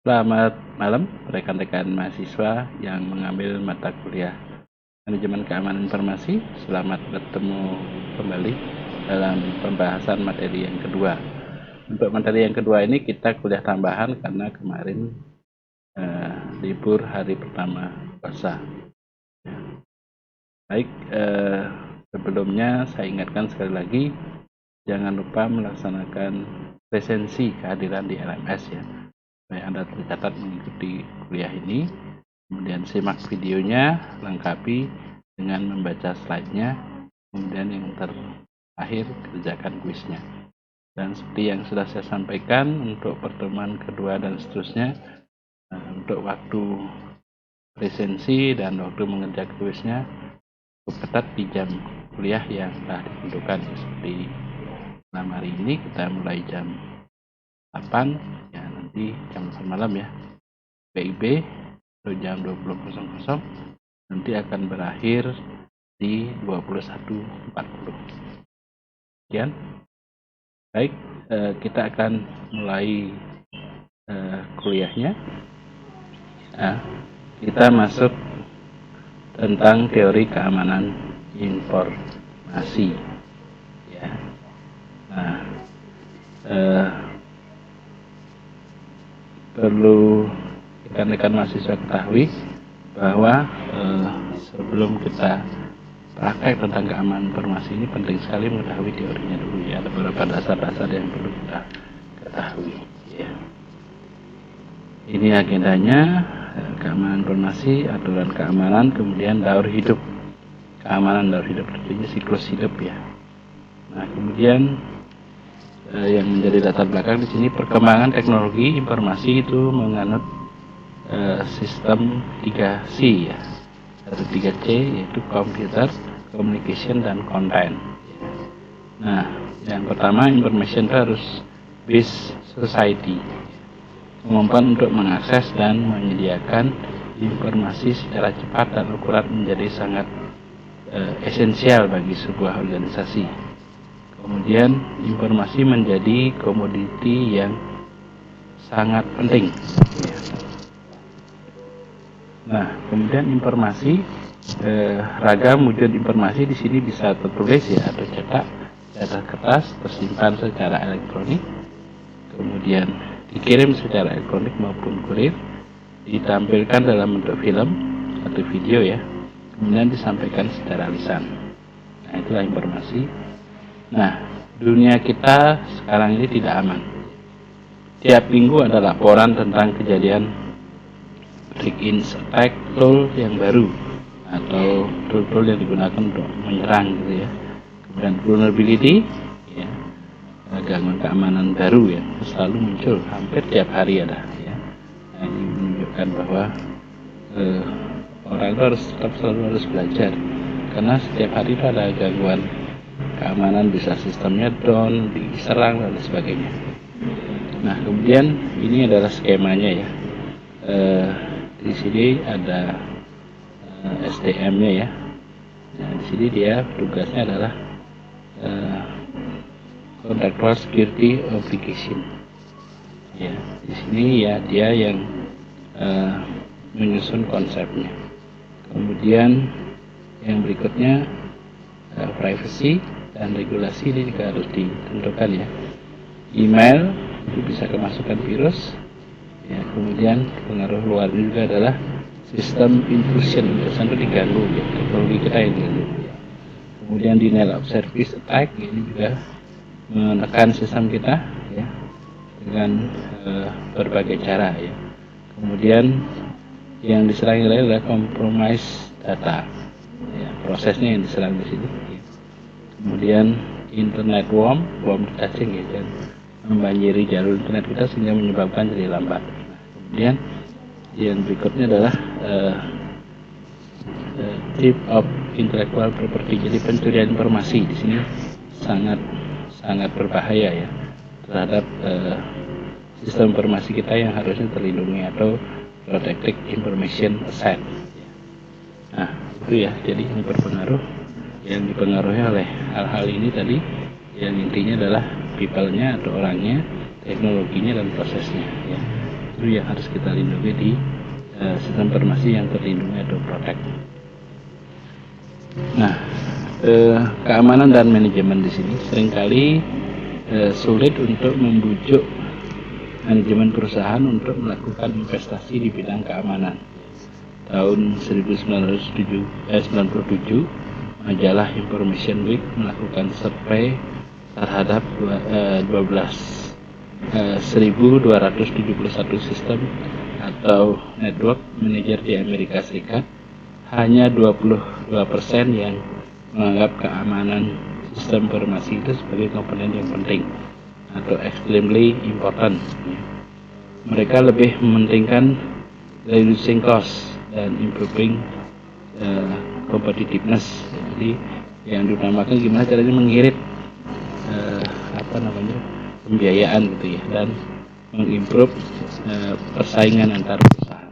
Selamat malam rekan-rekan mahasiswa yang mengambil mata kuliah Manajemen Keamanan Informasi. Selamat bertemu kembali dalam pembahasan materi yang kedua. Untuk materi yang kedua ini kita kuliah tambahan karena kemarin libur hari pertama puasa. Baik, sebelumnya saya ingatkan sekali lagi, jangan lupa melaksanakan presensi kehadiran di LMS ya, supaya Anda tercatat mengikuti kuliah ini. Kemudian simak videonya, lengkapi dengan membaca slide-nya, kemudian yang terakhir kerjakan kuisnya. Dan seperti yang sudah saya sampaikan, untuk pertemuan kedua dan seterusnya, untuk waktu presensi dan waktu mengerjakan kuisnya cukup ketat di jam kuliah yang telah ditentukan. Seperti malam hari ini kita mulai jam 8, ya nanti jam 8 malam ya, PIB jam 20.00 nanti akan berakhir di 21.40. Sekian. Baik, kita akan mulai kuliahnya. Kita masuk tentang teori keamanan informasi ya. Perlu rekan-rekan mahasiswa ketahui bahwa sebelum kita praktek tentang keamanan informasi ini penting sekali mengetahui teorinya dulu ya. Ada beberapa dasar-dasar yang perlu kita ketahui ya. Ini agendanya, keamanan informasi, aturan keamanan, kemudian daur hidup. Keamanan daur hidup artinya siklus hidup ya. Nah, kemudian yang menjadi latar belakang di sini perkembangan teknologi informasi itu menganut sistem 3C ya, atau 3C, yaitu computer, communication, dan content. Nah, yang pertama, information itu harus based society, kemampuan untuk mengakses dan menyediakan informasi secara cepat dan akurat menjadi sangat esensial bagi sebuah organisasi. Kemudian informasi menjadi komoditi yang sangat penting. Nah, kemudian informasi, ragam wujud informasi di sini bisa tertulis ya, atau cetak, cetak kertas, tersimpan secara elektronik, kemudian dikirim secara elektronik maupun kurir, ditampilkan dalam bentuk film atau video ya, kemudian disampaikan secara lisan. Nah, itulah informasi. Nah, dunia kita sekarang ini tidak aman. Tiap minggu ada laporan tentang kejadian break-in attack tool yang baru atau tool-tool yang digunakan untuk menyerang gitu ya. Kemudian vulnerability ya, gangguan keamanan baru yang selalu muncul hampir tiap hari ada ya. Nah, ini menunjukkan bahwa orang itu selalu harus belajar, karena setiap hari itu ada gangguan keamanan, bisa sistemnya down, diserang dan sebagainya. Nah, kemudian ini adalah skemanya ya. Di sini ada SDM-nya ya. Nah, di sini dia tugasnya adalah Contractual Security Obligation. Ya, di sini ya dia yang menyusun konsepnya. Kemudian yang berikutnya privacy dan regulasi ini juga harus ditentukan ya. Email itu bisa kemasukan virus. Ya, kemudian pengaruh luar juga adalah sistem intrusion, biasanya itu diganggu ya, teknologi kita yang diganggu ya. Kemudian denial of service attack, ini juga menekan sistem kita ya dengan berbagai cara ya. Kemudian yang diserang adalah compromise data ya, prosesnya yang diserang di sini ya. Kemudian internet worm detaching ya, dan membanjiri jalur internet kita sehingga menyebabkan jadi lambat. Kemudian yang berikutnya adalah theft of intellectual property, jadi pencurian informasi di sini sangat berbahaya ya terhadap sistem informasi kita yang harusnya terlindungi atau protected information asset. Nah, itu ya, jadi ini berpengaruh, yang dipengaruhi oleh hal-hal ini tadi, yang intinya adalah people-nya atau orangnya, teknologinya dan prosesnya ya. Itu yang harus kita lindungi di sistem informasi yang terlindungi atau protect. Nah, keamanan dan manajemen di sini seringkali sulit untuk membujuk manajemen perusahaan untuk melakukan investasi di bidang keamanan. Tahun 1997, majalah Information Week melakukan survei terhadap 1.271 sistem atau network manager di Amerika Serikat. Hanya 22% yang menganggap keamanan sistem informasi itu sebagai komponen yang penting atau extremely important. Mereka lebih mementingkan reducing cost dan improving competitiveness. Jadi yang diutamakan gimana caranya mengirit pembiayaan gitu ya, dan mengimprove persaingan antar perusahaan.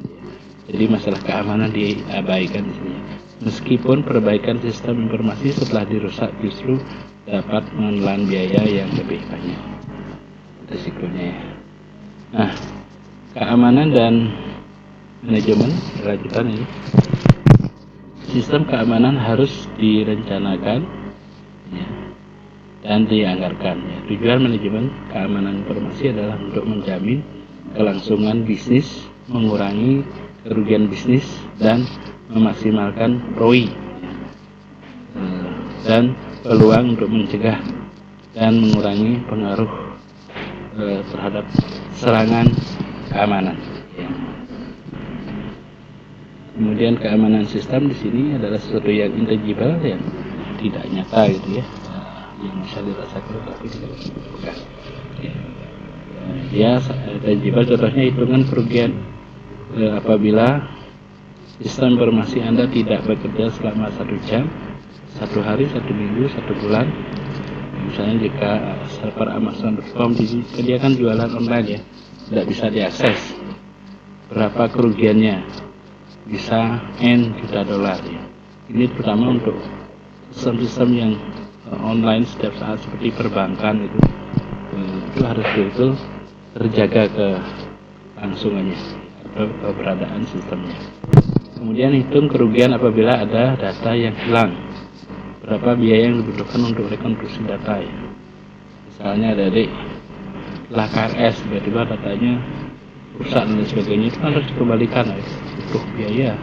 Jadi masalah keamanan diabaikan di sini. Meskipun perbaikan sistem informasi setelah dirusak justru dapat menelan biaya yang lebih banyak risikonya. Nah, keamanan dan manajemen berlanjutan ini. Sistem keamanan harus direncanakan ya, dan dianggarkan. Ya. Tujuan manajemen keamanan informasi adalah untuk menjamin kelangsungan bisnis, mengurangi kerugian bisnis, dan memaksimalkan ROI dan peluang untuk mencegah dan mengurangi pengaruh terhadap serangan keamanan. Ya. Kemudian keamanan sistem di sini adalah sesuatu yang intangible, yang tidak nyata gitu ya, yang bisa dirasakan tapi tidak bukan. Ya, intangible contohnya hitungan kerugian apabila sistem informasi Anda tidak bekerja selama 1 jam, 1 hari, 1 minggu, 1 bulan. Misalnya jika server Amazon.com dia kan jualan online ya, tidak bisa diakses, berapa kerugiannya? Bisa N juta dolar ya. Ini terutama untuk sistem-sistem yang online setiap saat seperti perbankan itu harus betul terjaga kelangsungannya atau keberadaan sistemnya. Kemudian hitung kerugian apabila ada data yang hilang, berapa biaya yang dibutuhkan untuk rekonstruksi data ya. Misalnya ada setelah KRS tiba-tiba datanya rusak dan sebagainya, itu kan harus dikembalikan ya. Butuh biaya,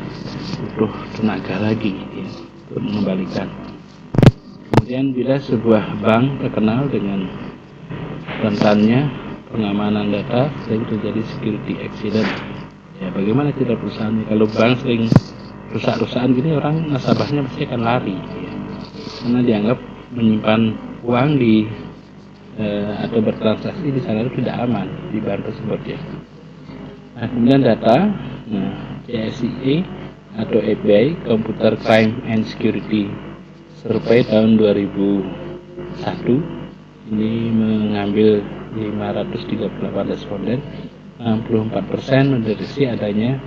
butuh tenaga lagi ya, untuk mengembalikan. Kemudian bila sebuah bank terkenal dengan rentannya pengamanan data, sering terjadi security accident ya. Bagaimana tidak perusahaannya? Kalau bank sering rusak-rusakan gini, orang nasabahnya pasti akan lari ya, karena dianggap menyimpan uang di atau bertransaksi di sana itu tidak aman di bank tersebut ya. Nah, kemudian data CSIA atau FBI Computer Crime and Security Survey tahun 2001 ini mengambil 538 responden, 64% mendeteksi adanya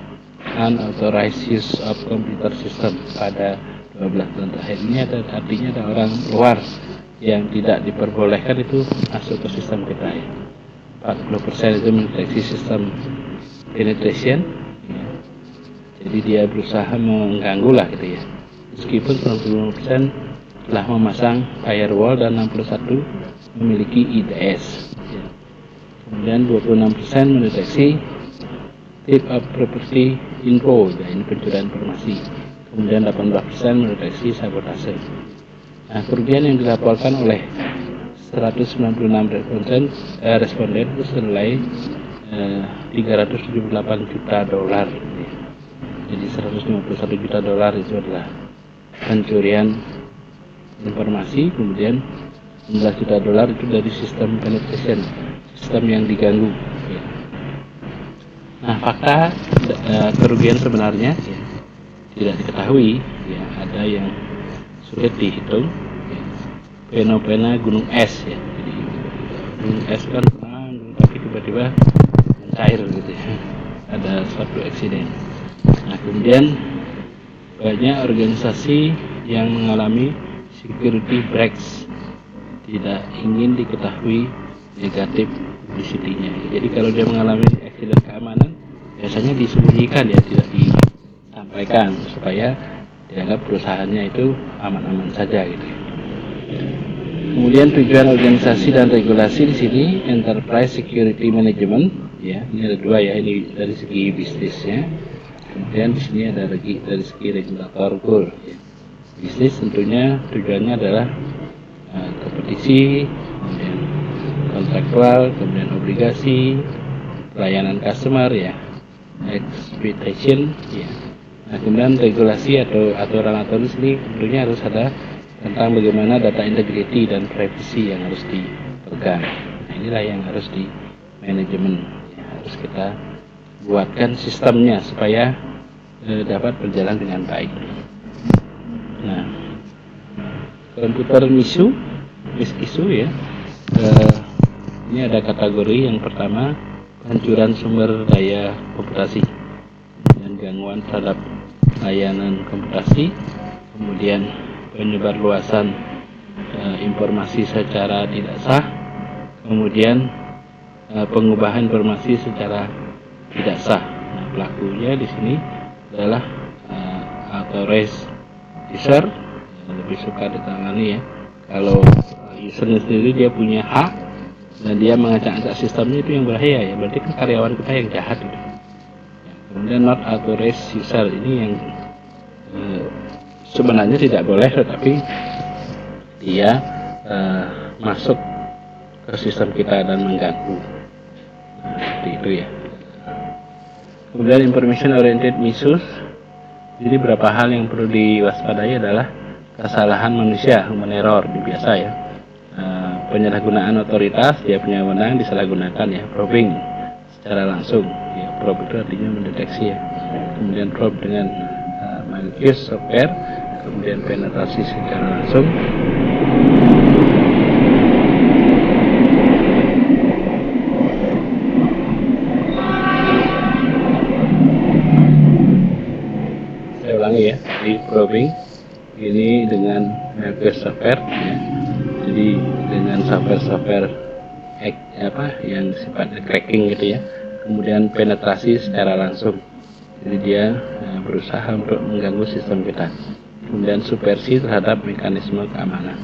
unauthorized use of computer system pada 12 tahun terakhir. Ini artinya ada orang luar yang tidak diperbolehkan itu masuk ke sistem kita ya. 40% itu mendeteksi sistem penetration ya. Jadi dia berusaha mengganggu lah gitu ya. Meskipun 95% telah memasang firewall dan 61 memiliki IDS ya. Kemudian 26% mendeteksi thief of property info ya, ini pencurian informasi. Kemudian 18% mendeteksi sabotase. Nah, kerugian yang dilaporkan oleh 196 responden itu senilai 378 juta dolar. Jadi 151 juta dolar itu adalah pencurian informasi, kemudian 16 juta dolar itu dari sistem penetration, sistem yang diganggu. Nah, fakta kerugian sebenarnya ya, tidak diketahui, ya, ada yang sulit dihitung. Ya. Fenomena gunung es ya, jadi gunung es kan tapi tiba-tiba cair gitu ya, ada suatu eksiden. Nah, kemudian banyak organisasi yang mengalami security breaks, tidak ingin diketahui negatif publicity-nya. Jadi kalau dia mengalami eksiden keamanan, biasanya disembunyikan ya, tidak disampaikan supaya dianggap perusahaannya itu aman-aman saja gitu. Kemudian tujuan organisasi dan regulasi di sini Enterprise Security Management ya, ini ada dua ya, ini dari segi bisnisnya. Kemudian di sini ada dari segi regulator goal ya. Bisnis tentunya tujuannya adalah kompetisi, kemudian kontraktual, kemudian obligasi, pelayanan customer ya, expectation ya. Nah, kemudian regulasi atau aturan-aturan ini tentunya harus ada tentang bagaimana data integrity dan privacy yang harus dipegang. Nah, inilah yang harus di manajemen ya, harus kita buatkan sistemnya supaya dapat berjalan dengan baik. Nah, komputer issue ya. Ini ada kategori yang pertama penghancuran sumber daya komputasi dan gangguan terhadap layanan komputasi, kemudian penyebarluasan informasi secara tidak sah, kemudian pengubahan informasi secara tidak sah. Nah, pelakunya di sini adalah authorized user, yang lebih suka ditangani ya. Kalau usernya sendiri dia punya hak dan dia mengacak-acak sistemnya, itu yang bahaya ya, berarti kan karyawan kita yang jahat gitu. Kemudian not authorized user ini yang sebenarnya tidak boleh, tetapi dia masuk ke sistem kita dan mengganggu. Nah, seperti itu ya. Kemudian information oriented misuse. Jadi beberapa hal yang perlu diwaspadai adalah kesalahan manusia, human error, biasa ya. Penyalahgunaan otoritas, dia punya wewenang disalahgunakan ya. Probing secara langsung ya, probe itu artinya mendeteksi ya. Kemudian probe dengan malicious software, kemudian penetrasi secara langsung. Saya ulangi ya, di probing ini dengan malicious software ya. Jadi dengan software yang sifatnya cracking gitu ya. Kemudian penetrasi secara langsung, jadi dia berusaha untuk mengganggu sistem kita. Kemudian subversi terhadap mekanisme keamanan.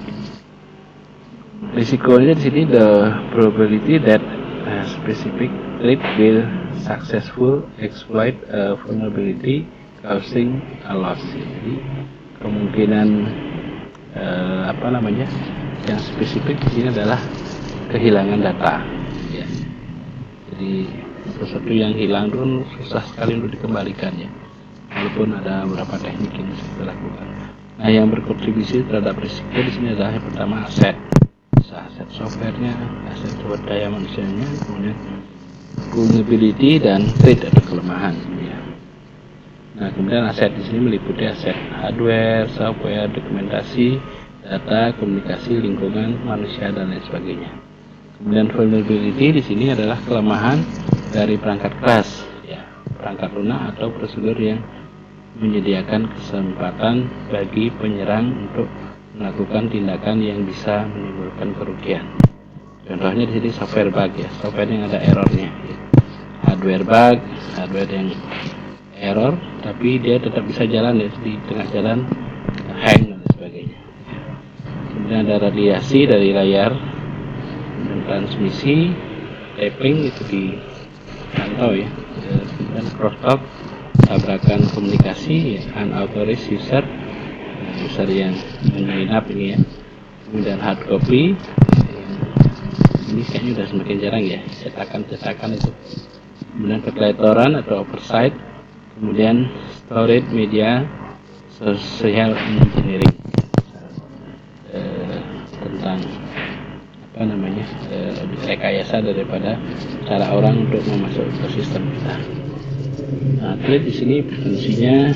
Risikonya di sini the probability that a specific threat will successful exploit a vulnerability causing a loss. Jadi kemungkinan yang spesifik di sini adalah kehilangan data. Ya. Jadi sesuatu yang hilang itu susah sekali untuk dikembalikan ya. Walaupun ada beberapa teknik yang bisa kita lakukan. Nah, yang berkontribusi terhadap risiko di sini adalah yang pertama aset softwarenya, aset sumber daya manusianya, kemudian vulnerability dan threat atau kelemahan. Ya. Nah, kemudian aset di sini meliputi aset hardware, software, dokumentasi, data, komunikasi, lingkungan, manusia dan lain sebagainya. Kemudian vulnerability di sini adalah kelemahan dari perangkat keras, ya, perangkat lunak atau prosedur yang menyediakan kesempatan bagi penyerang untuk melakukan tindakan yang bisa menimbulkan kerugian. Contohnya di sini software bug ya, software yang ada errornya. Ya. Hardware bug, hardware yang error, tapi dia tetap bisa jalan ya, di tengah jalan hang dan sebagainya. Kemudian ada radiasi dari layar dan transmisi, tapping itu dipantau ya. Dan crosstalk, tabrakan komunikasi ya, unauthorized user yang menyelinap ini ya. Kemudian hard copy, ini kayaknya udah semakin jarang ya, cetakan itu. Kemudian keteletoran atau oversight, kemudian storage media social engineering, tentang rekayasa daripada cara orang untuk memasuk ke sistem kita. Nah, threat di sini fungsinya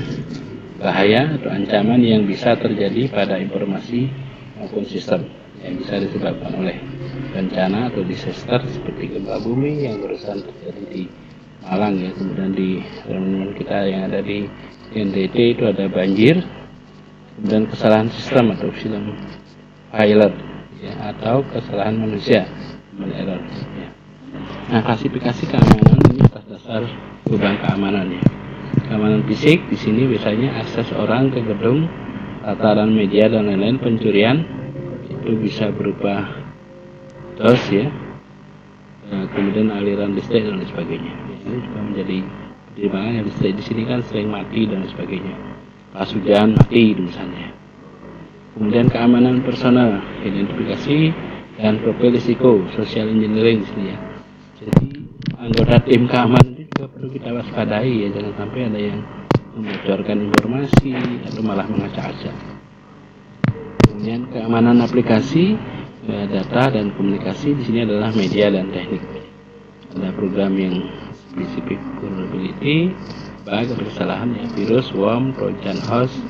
bahaya atau ancaman yang bisa terjadi pada informasi maupun sistem yang bisa disebabkan oleh bencana atau disaster seperti gempa bumi yang barusan terjadi di Malang ya, kemudian di teman-teman kita yang ada di NTT itu ada banjir, kemudian kesalahan sistem atau film failure ya, atau kesalahan manusia, human error ya. Nah, klasifikasi keamanan ini atas dasar beban keamanan ya. Keamanan fisik di sini biasanya akses orang ke gedung, tataran media dan lain-lain, pencurian itu bisa berupa DOS ya, kemudian aliran listrik dan lain sebagainya. Ini juga menjadi pertimbangan yang listrik di sini kan sering mati dan lain sebagainya. Pas hujan mati misalnya. Kemudian keamanan personal, identifikasi dan profil risiko, social engineering di sini ya. Jadi anggota tim keamanan itu juga perlu kita waspadai ya, jangan sampai ada yang membocorkan informasi atau malah mengacak-acak. Kemudian keamanan aplikasi, data dan komunikasi di sini adalah media dan teknik. Ada program yang spesifik vulnerability, bug atau kesalahan ya, virus, worm, trojan horse,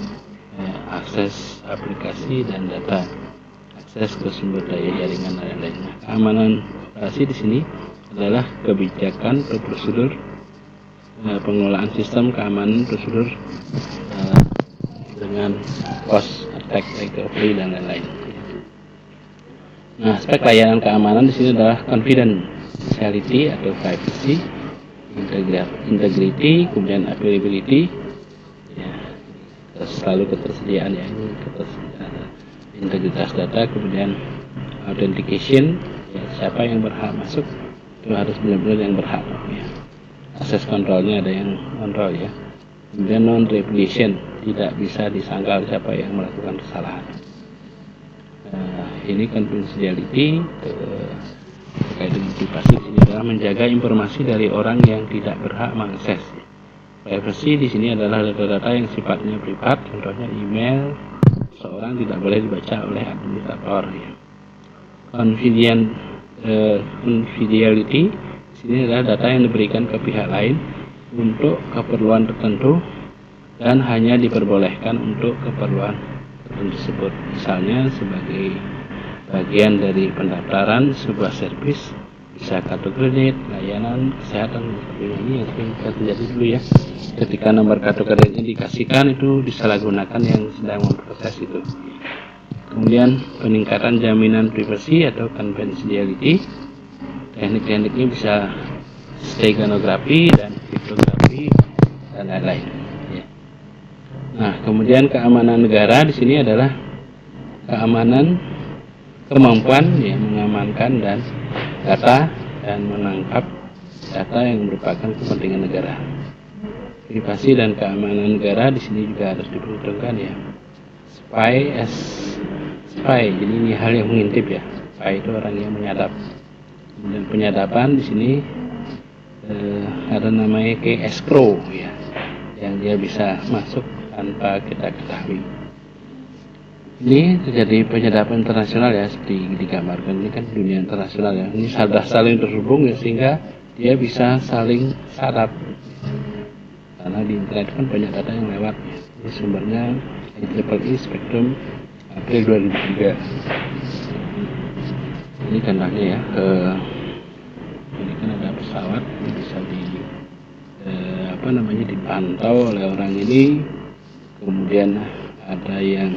akses aplikasi dan data, akses ke sumber daya jaringan dan lain-lainnya. Keamanan operasi di sini adalah kebijakan atau prosedur pengelolaan sistem keamanan, prosedur dengan post attack recovery dan lain-lain. Nah, aspek layanan keamanan di sini adalah confidentiality atau privacy, integrity, kemudian availability, ya, selalu ketersediaan ya, ini ketersediaan integritas data, kemudian authentication, ya, siapa yang berhak masuk itu harus benar-benar yang berhak ya. Akses kontrolnya ada yang kontrol ya. Kemudian non-repetition, tidak bisa disangkal siapa yang melakukan kesalahan. Ini confidentiality terkait dengan privasi di sini adalah menjaga informasi dari orang yang tidak berhak mengakses. Privacy di sini adalah data-data yang sifatnya privat, contohnya email seorang tidak boleh dibaca oleh administrator. Ya. Confidentiality di sini adalah data yang diberikan ke pihak lain untuk keperluan tertentu dan hanya diperbolehkan untuk keperluan tertentu tersebut. Misalnya sebagai bagian dari pendaftaran sebuah servis, bisa kartu kredit, layanan kesehatan dan sebagainya. Ini yang sering terjadi dulu ya, ketika nomor kartu kreditnya dikasihkan itu disalahgunakan yang sedang memproses itu. Kemudian peningkatan jaminan privasi atau confidentiality, teknik-tekniknya bisa steganografi dan kriptografi dan lain-lain. Ya. Nah, kemudian keamanan negara di sini adalah keamanan kemampuan ya, mengamankan dan data dan menangkap data yang merupakan kepentingan negara. Privasi dan keamanan negara di sini juga harus diperhitungkan ya. Spy, jadi ini hal yang mengintip ya. Spy itu orang yang menyadap. Dan penyadapan di sini ada namanya kayak escrow ya, yang dia bisa masuk tanpa kita ketahui. Ini terjadi penyadapan internasional ya, seperti digambarkan ini kan dunia internasional ya. Ini sudah saling terhubung ya, sehingga dia bisa saling sadap. Karena di internet kan banyak data yang lewat. Ini sumbernya IEEE Spectrum April 2003. Ini contohnya ya. Ini kan ada pesawat yang bisa dipantau oleh orang ini. Kemudian ada yang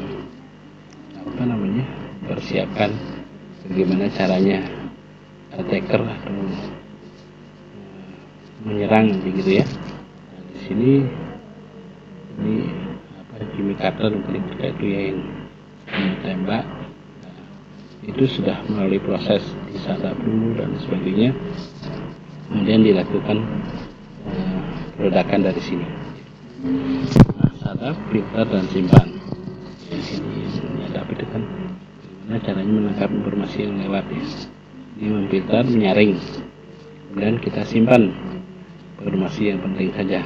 persiapkan bagaimana caranya attacker atau menyerang begitu ya. Nah, di sini ini Jimmy Carter ketika itu ya yang ditembak. Nah, itu sudah melalui proses disadap dulu dan sebagainya, kemudian dilakukan ledakan dari sini. Nah, sadap, filter dan simpan. Ya, ini menyadap itu kan bagaimana caranya menangkap informasi yang lewat ya. Ini memfilter, menyaring, kemudian kita simpan informasi yang penting saja.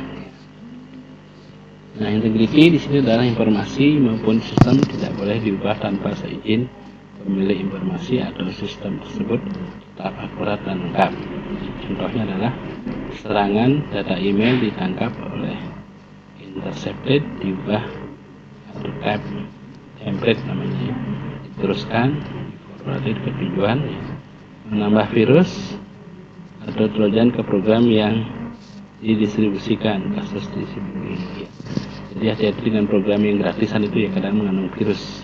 Nah, integrity di sini adalah informasi maupun sistem tidak boleh diubah tanpa seizin pemilik informasi atau sistem tersebut tetap akurat dan lengkap. Contohnya adalah serangan data email ditangkap oleh intercepted, diubah atau template namanya, diteruskan, forwarded ke tujuan, menambah virus atau trojan ke program yang didistribusikan, kasus distribusi. Jadi hati-hati dengan program yang gratisan itu ya, kadang mengandung virus.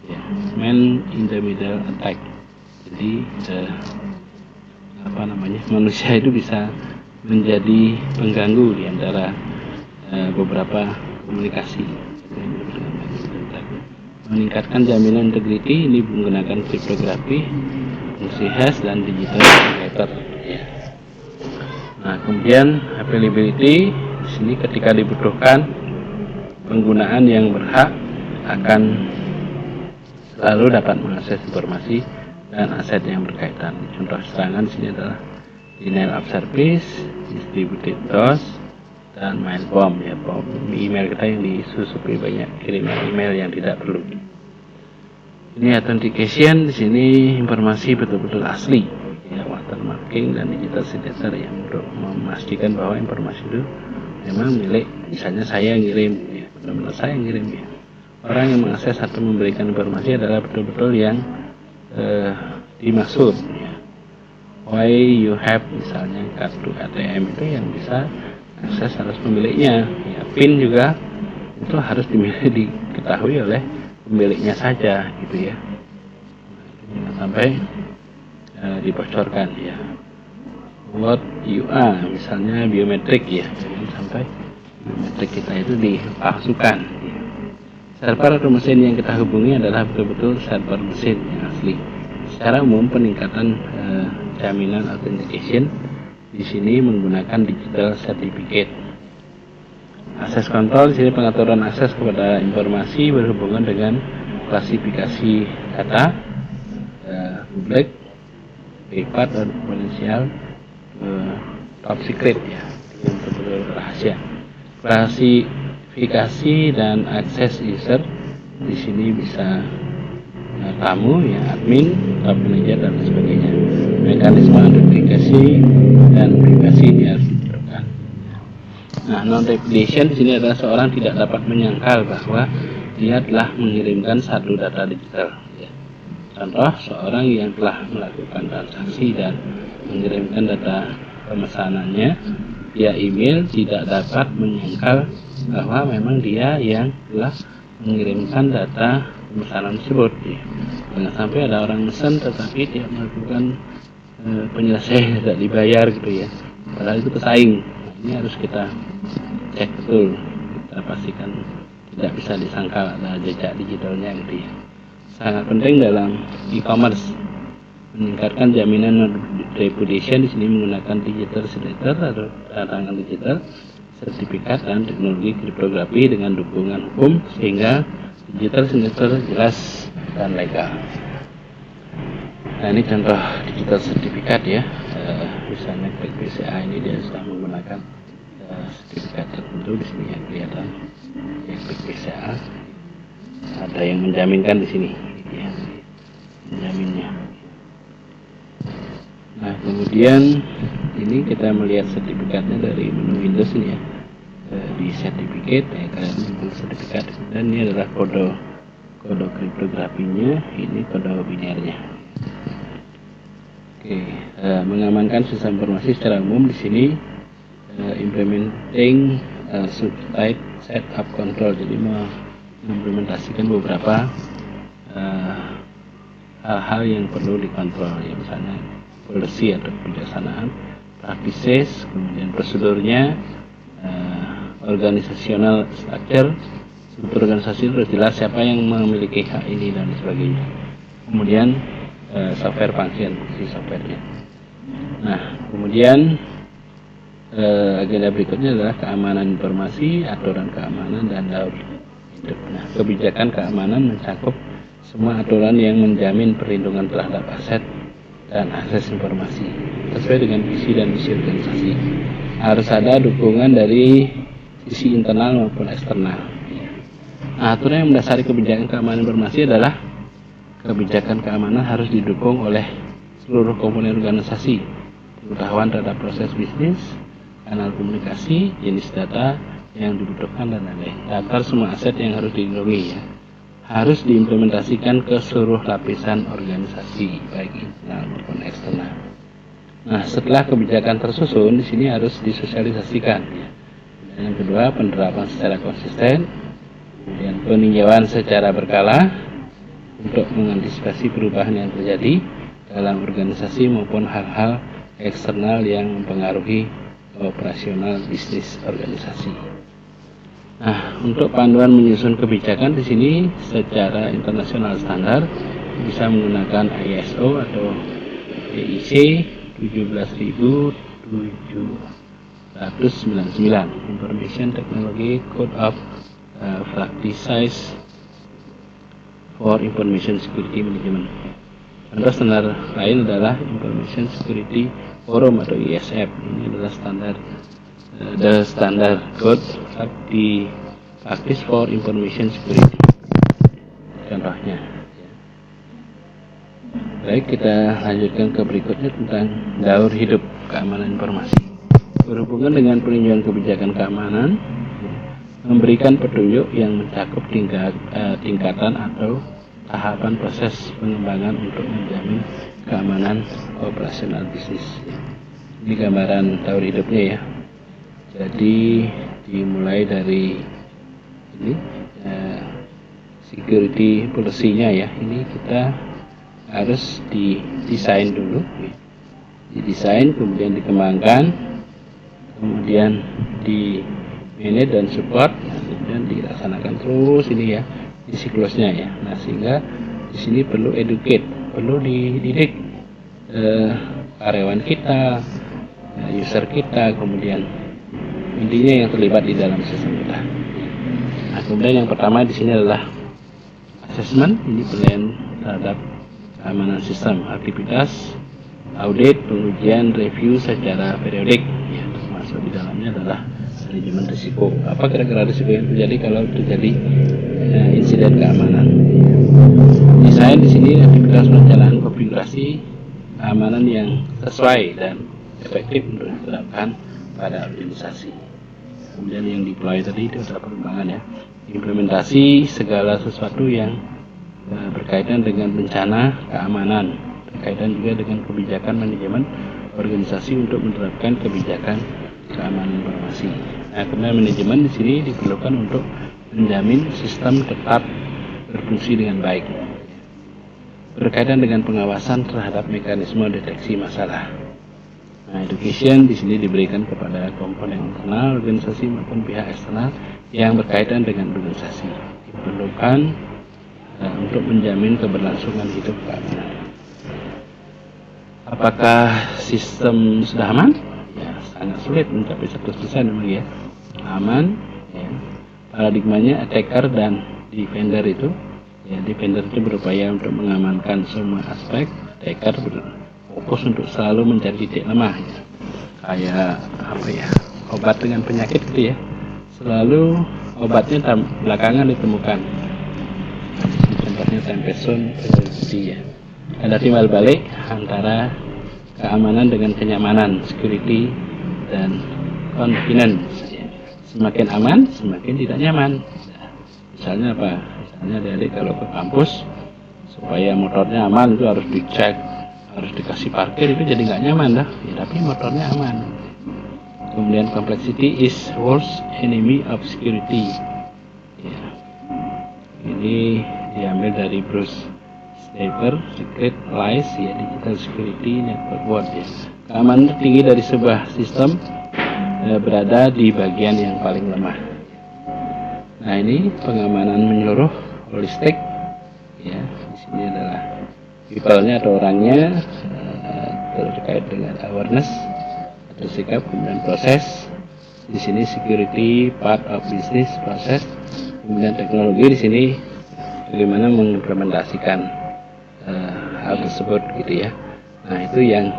Ya, man in the middle attack. Jadi manusia itu bisa menjadi pengganggu di antara beberapa komunikasi. Meningkatkan jaminan integriti ini menggunakan kriptografi, fungsi hash dan digital signature. Nah, kemudian availability di sini ketika dibutuhkan penggunaan yang berhak akan selalu dapat mengakses informasi dan aset yang berkaitan. Contoh serangan di sini adalah denial of service, distributed DOS, dan mail bomb ya, email kita yang disusupi banyak kiriman email yang tidak perlu. Ini authentication, di sini informasi betul-betul asli ya, watermarking dan digital signature yang untuk memastikan bahwa informasi itu memang milik, misalnya saya yang ngirim ya, benar-benar saya yang ngirim ya. Orang yang mengakses atau memberikan informasi adalah betul-betul yang dimaksud ya. Why you have misalnya kartu ATM itu yang bisa akses harus pemiliknya ya, PIN juga itu harus diketahui oleh pemiliknya saja gitu ya. Jangan sampai dibocorkan ya. What you are misalnya biometrik ya, jangan sampai biometrik kita itu dipalsukan ya. Server atau mesin yang kita hubungi adalah betul-betul server mesin yang asli. Secara umum peningkatan jaminan authentication di sini menggunakan digital certificate. Akses kontrol di sini pengaturan akses kepada informasi berhubungan dengan klasifikasi data publik, privat dan potensial, top secret ya, yang betul-betul rahasia. Klasifikasi dan akses user di sini bisa tamu ya, admin, top manager dan sebagainya. Mekanisme autentikasi dan privasi ini harus diterapkan. Nah, non-repudiation di sini adalah seorang tidak dapat menyangkal bahwa dia telah mengirimkan satu data digital. Ya. Contoh, seorang yang telah melakukan transaksi dan mengirimkan data pemesanannya via email tidak dapat menyangkal bahwa memang dia yang telah mengirimkan data pemesanan tersebut. Ya. Jangan sampai ada orang pesan tetapi dia melakukan penyelesaian tidak dibayar gitu ya, padahal itu pesaing. Nah, ini harus kita cek betul, kita pastikan tidak bisa disangkal ada jejak digitalnya gitu ya. Sangat penting dalam e-commerce meningkatkan jaminan repudiation di sini menggunakan digital signature atau tangan digital, sertifikat dan teknologi kriptografi dengan dukungan hukum sehingga digital signature jelas dan legal. Nah, ini contoh digital sertifikat ya, misalnya Klik BCA ini dia sudah menggunakan sertifikat tertentu di sini yang kelihatan ya, Klik BCA ada yang menjaminkan di sini ya, menjaminnya. Nah, kemudian ini kita melihat sertifikatnya dari menu Windows ini ya, di certificate ya, kalian menggunakan sertifikat dan ini adalah kode kriptografinya, ini kode binernya. Oke, mengamankan sistem informasi secara umum di sini implementing subtype setup control, jadi mengimplementasikan beberapa hal-hal yang perlu dikontrol ya, misalnya policy atau kebijaksanaan, practices, kemudian prosedurnya, organisasional structure, struktur organisasi harus jelas siapa yang memiliki hak ini dan sebagainya. Kemudian software function, fungsi softwarenya. Nah, kemudian agenda berikutnya adalah keamanan informasi, aturan keamanan dan daur hidup. Nah, kebijakan keamanan mencakup semua aturan yang menjamin perlindungan terhadap aset dan akses informasi sesuai dengan visi dan misi organisasi. Harus ada dukungan dari sisi internal maupun eksternal. Nah, aturan yang mendasari kebijakan keamanan informasi adalah kebijakan keamanan harus didukung oleh seluruh komponen organisasi, pengetahuan terhadap proses bisnis, kanal komunikasi, jenis data yang dibutuhkan dan lain-lain. Daftar semua aset yang harus dilindungi ya, harus diimplementasikan ke seluruh lapisan organisasi, baik internal maupun eksternal. Nah, setelah kebijakan tersusun, di sini harus disosialisasikan. Ya. Dan yang kedua, penerapan secara konsisten, kemudian peninjauan secara berkala untuk mengantisipasi perubahan yang terjadi dalam organisasi maupun hal-hal eksternal yang mempengaruhi operasional bisnis organisasi. Nah, untuk panduan menyusun kebijakan di sini secara internasional standar bisa menggunakan ISO atau EIC 17799, Information Technology Code of Practices for Information Security Management. Contoh standar lain adalah Information Security Forum atau ISF. Ini adalah standar the standard code of the practice for information security. Contohnya. Baik, kita lanjutkan ke berikutnya tentang daur hidup keamanan informasi. Berhubungan dengan peninjauan kebijakan keamanan, memberikan petunjuk yang mencakup tingkatan atau tahapan proses pengembangan untuk menjamin keamanan operasional bisnis. Ini gambaran daur hidupnya ya. Jadi dimulai dari ini security policy-nya ya. Ini kita harus didesain dulu, didesain kemudian dikembangkan, kemudian di manage dan support, kemudian dilaksanakan terus ini ya di siklusnya ya. Nah, sehingga di sini perlu educate, perlu dididik karyawan kita, user kita, kemudian intinya yang terlibat di dalam sistem kita. Nah, kemudian yang pertama di sini adalah assessment, ini penilaian terhadap keamanan sistem, aktivitas audit, pengujian, review secara periodik, ya, termasuk di dalamnya adalah manajemen risiko. Apa kira-kira risiko yang terjadi kalau terjadi insiden keamanan? Desain di sini aktivitas perencanaan konfigurasi keamanan yang sesuai dan efektif untuk diterapkan pada organisasi. Kemudian yang deploy tadi itu adalah pengembangan ya, implementasi segala sesuatu yang berkaitan dengan bencana keamanan, berkaitan juga dengan kebijakan manajemen organisasi untuk menerapkan kebijakan keamanan informasi. Nah, kemudian manajemen di sini diperlukan untuk menjamin sistem tetap berfungsi dengan baik, berkaitan dengan pengawasan terhadap mekanisme deteksi masalah. Nah, education di sini diberikan kepada komponen internal organisasi maupun pihak eksternal yang berkaitan dengan organisasi. Diperlukan untuk menjamin keberlangsungan hidup keamanan. Apakah sistem sudah aman? Ya, sangat sulit mencapai 100% memang ya. Aman, ya. Paradigmanya attacker dan defender itu. Ya, defender itu berupaya untuk mengamankan semua aspek, attacker fokus untuk selalu mencari titik lemah ya. Kayak apa ya? Obat dengan penyakit gitu ya. Selalu obatnya belakangan ditemukan. Contohnya Tempest-Zone ya. Ada timbal balik antara keamanan dengan kenyamanan, security dan confidence. Semakin aman, semakin tidak nyaman. Misalnya apa? Misalnya adik-adik kalau ke kampus supaya motornya aman itu harus dicek, harus dikasih parkir, itu jadi nggak nyaman dah. Ya, tapi motornya aman. Kemudian complexity is worst enemy of security. Ya. Ini diambil dari Bruce Staver, Secret Lies, ya, Digital Security Network World ya. Keamanan tinggi dari sebuah sistem berada di bagian yang paling lemah. Nah, ini pengamanan menyeluruh holistik ya. Di sini adalah people-nya atau orangnya terkait dengan awareness atau sikap, kemudian proses. Di sini security part of business proses, kemudian teknologi di sini bagaimana mengimplementasikan hal tersebut gitu ya. Nah, itu yang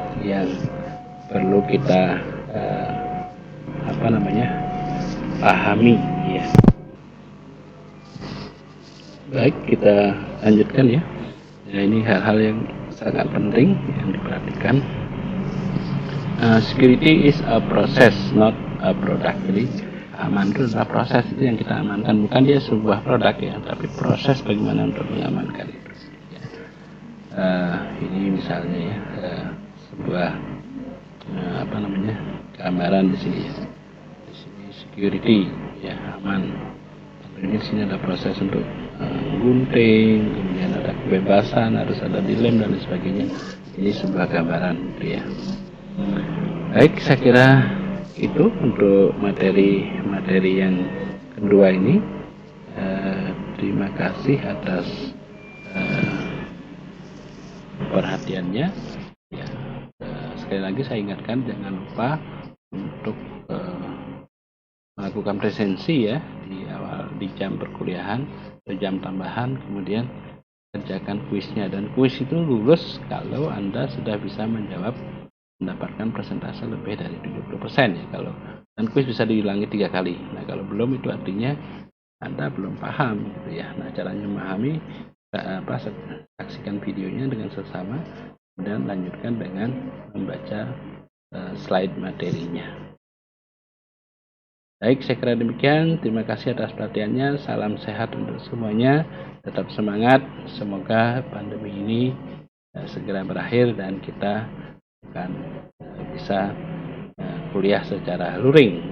perlu kita pahami ya. Baik, kita lanjutkan ya. Nah, ini hal-hal yang sangat penting yang diperhatikan. Security is a process, not a product. Jadi aman itu adalah proses, itu yang kita amankan, bukan dia sebuah produk ya, tapi proses bagaimana untuk mengamankan itu. Ya. Ini misalnya ya, sebuah gambaran di sini ya. Di sini security ya, aman. Ini di sini ada proses untuk gunting, kemudian ada kebebasan, harus ada dilem dan sebagainya. Ini sebuah gambaran gitu ya. Baik, saya kira itu untuk materi-materi yang kedua ini. Terima kasih atas perhatiannya. Ya, sekali lagi saya ingatkan jangan lupa untuk melakukan presensi ya di jam perkuliahan atau jam tambahan, kemudian kerjakan kuisnya, dan kuis itu lulus kalau Anda sudah bisa mendapatkan persentase lebih dari 70% ya. Kalau dan kuis bisa diulangi 3 kali. Nah, kalau belum itu artinya Anda belum paham gitu ya. Nah, caranya memahami saksikan videonya dengan sesama dan lanjutkan dengan membaca slide materinya. Baik, saya kira demikian. Terima kasih atas perhatiannya. Salam sehat untuk semuanya. Tetap semangat. Semoga pandemi ini segera berakhir dan kita akan bisa kuliah secara luring